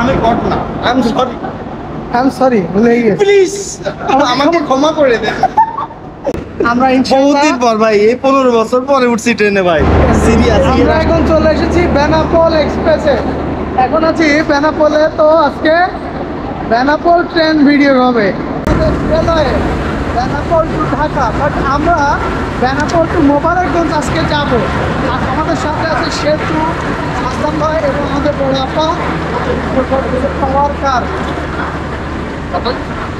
আমি কট না, I am sorry ভুলে গেছি প্লিজ আমাকে ক্ষমা করে দেন। আমরা বহুদিন পর ভাই, এই 15 বছর পরে উঠছি ট্রেনে ভাই, সিরিয়াস। আমরা এখন চলে এসেছি বেনাপোল এক্সপ্রেসে। এখন আছি বেনাপোলে। তো আজকে বেনাপোল ট্রেন ভিডিও হবে। বেনাপোল টু ঢাকা, বাট আমরা বেনাপোল টু মোবারকগঞ্জ আজকে যাব। আর আমাদের সাথে আছে সেতু, হাসান ভাই এবং আমাদের বড় আপা পাওয়ার কার।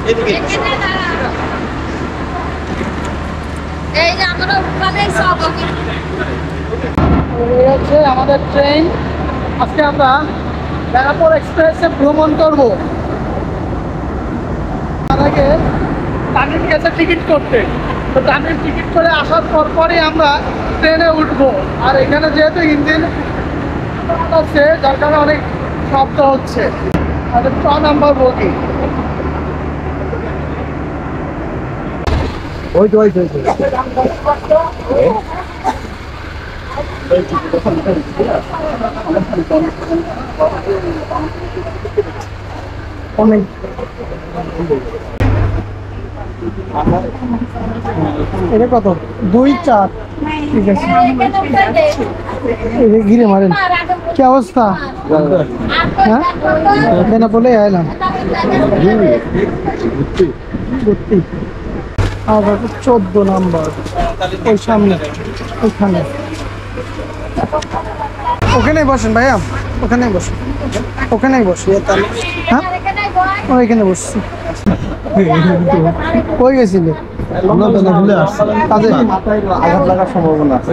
এদিকে এই যে আমরা ওখানেই সব এই হচ্ছে আমাদের ট্রেন। আজকে আমরা বেনাপোল এক্সপ্রেসে ভ্রমণ করব। তার আগে টানির কাছে টিকিট করতে, তো টানির টিকিট করে আসার পরই আমরা ট্রেনে উঠবো। আর এখানে যেহেতু ইঞ্জিন আছে, যার কারণে অনেক শব্দ হচ্ছে। আর 6 নাম্বার বগি। ওই তো অনেক এটা কত 2-4 ঠিক আছে। ঘিরে মারেন। কি অবস্থা? হ্যাঁ বেনাপোলে আইলাম ঘুরতে। আর 14 নাম্বার ওই সামনে, ওইখানে। ওখানেই বসেন ভাইয়া, ওখানেই বসেন, ওখানেই বসে। হ্যাঁ ওইখানে বসছি। কই গেছিলে? আঘাত লাগার সম্ভাবনা আছে।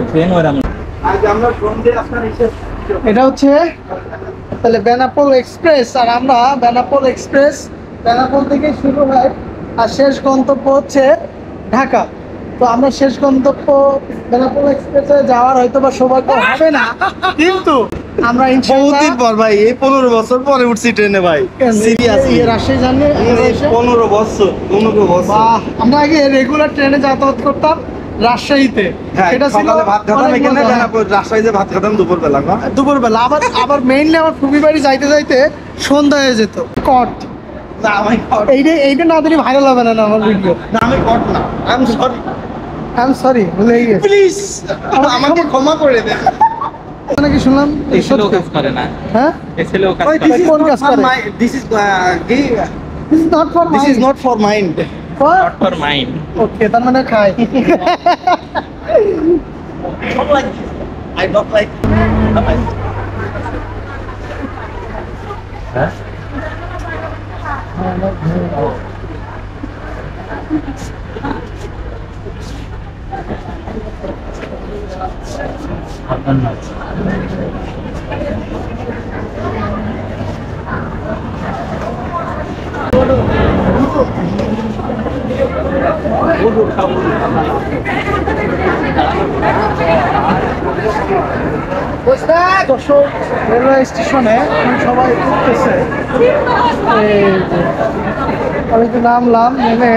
এটা হচ্ছে তাহলে বেনাপোল এক্সপ্রেস। আর আমরা বেনাপোল এক্সপ্রেস, বেনাপোল থেকে শুরু হয় আর শেষ গন্তব্য হচ্ছে ঢাকা। তো আমরা শেষ গন্তব্য বেনাপোল এক্সপ্রেসে যাওয়ার হয়তো বা সৌভাগ্য হবে না, কিন্তু আমরা বহুদিন পর ভাই, এই 15 বছর পরে উঠছি ট্রেনে ভাই, সিরিয়াস। রাজশাহী জানি 15 বছর। আমরা আগে রেগুলার ট্রেনে যাতায়াত করতাম রাজশাহীতে। এটা সকালে ভাত খেতাম এখানে, রাজশাহীতে ভাত খেতাম দুপুরবেলা। দুপুরবেলা আবার মেইনলি আমার ফুবি বাড়ি যাইতে যাইতে সন্ধ্যা হয়ে যেত। কট না আমি এইটা না দিলে ভাইরাল হবে না আমার ভিডিও। না, আমি কট না, আই এম সরি ভুলে গেছি। প্লিজ আমাকে ক্ষমা করে দেন। নাকি শুনলাম এই ছেলেও কাজ করে না। হ্যাঁ এই ছেলেও কাজ Why, করে this is কোন not কাজ for করে? my- this is this is not for mind. not for mind. ওকে, তার মানে খাই। Not like this. I don't like. হ্যাঁ যশোর রেলওয়ে স্টেশনে সবাই উঠতেছে। আমি তো নামলাম, নেমে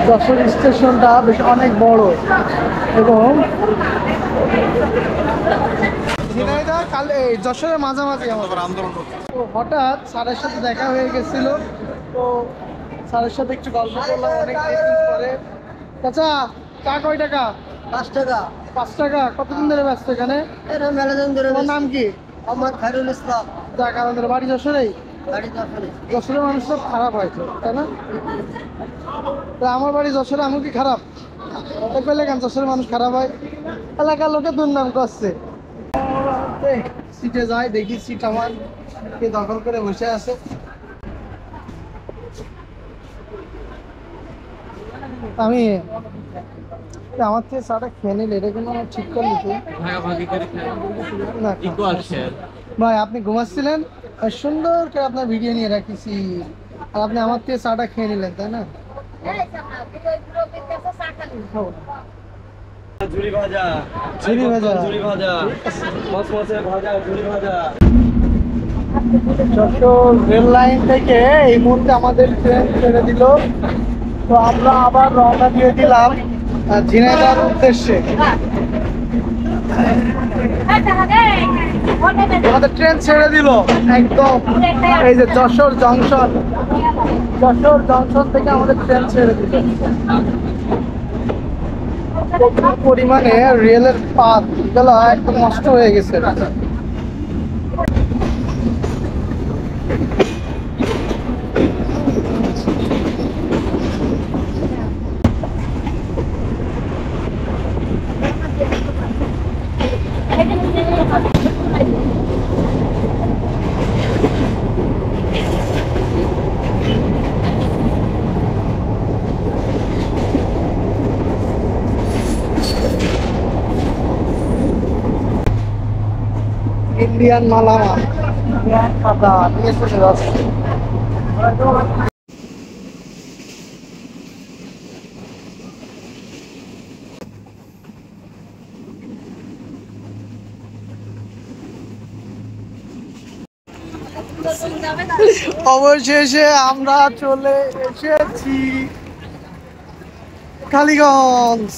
যশোর স্টেশনটা বেশ অনেক বড় এবং যশোরের মাঝামাঝি। তো হঠাৎ স্যারের সাথে দেখা হয়ে গেছিল, তো স্যারের সাথে একটু গল্প করলাম অনেক দিন পরে। চাচা চা কয় টাকা? 5 টাকা। 5 টাকা। কতদিন ধরে ব্যস্ত এখানে? এর মেলাজন ধরে। তোমার নাম কি? মোহাম্মদ খায়রুল ইসলাম। যাক, আমাদের বাড়ি যশোরেই। বাড়ি যশোরে। যশোরের মানুষ তো খারাপ হয় তো, তাই না? তা আমার বাড়ি যশোরে, আমি কি খারাপ? পেলে কেন যশোরের মানুষ খারাপ হয়? এলাকার লোকে দুর্নাম করছে। সিটে যাই, দেখি সিট আমার কে দখল করে বসে আছে। আমি আমার থেকে চাটা খেয়ে নিলে এটা কিন্তু আমার ঠিক করলি তো ভাগাভাগি করে না। Equal share. ভাই আপনি ঘুমাচ্ছিলেন, আর সুন্দর করে আপনার ভিডিও নিয়ে রাখিছি, আর আপনি আমার থেকে চাটা খেয়ে নিলেন, তাই না? ঝুরি ভাজা, ঝুরি ভাজা, ঝুরি ভাজা, মচমচে ভাজা, ঝুরি ভাজা। যশোর রেল লাইন থেকে এই মুহূর্তে আমাদের ট্রেন ছেড়ে দিল। তো আমরা আবার রওনা দিয়ে দিলাম ঝিনাইদহের উদ্দেশ্যে। আমাদের ট্রেন ছেড়ে দিল একদম এই যে যশোর জংশন থেকে আমাদের ট্রেন ছেড়ে দিল। প্রচুর পরিমাণে রেলের পাত এগুলো একদম নষ্ট হয়ে গেছে। ইন্ডিয়ান মালামাল, ইন্ডিয়ান খাতা নিয়ে চলে যাচ্ছে। অবশেষে আমরা চলে এসেছি কালীগঞ্জ।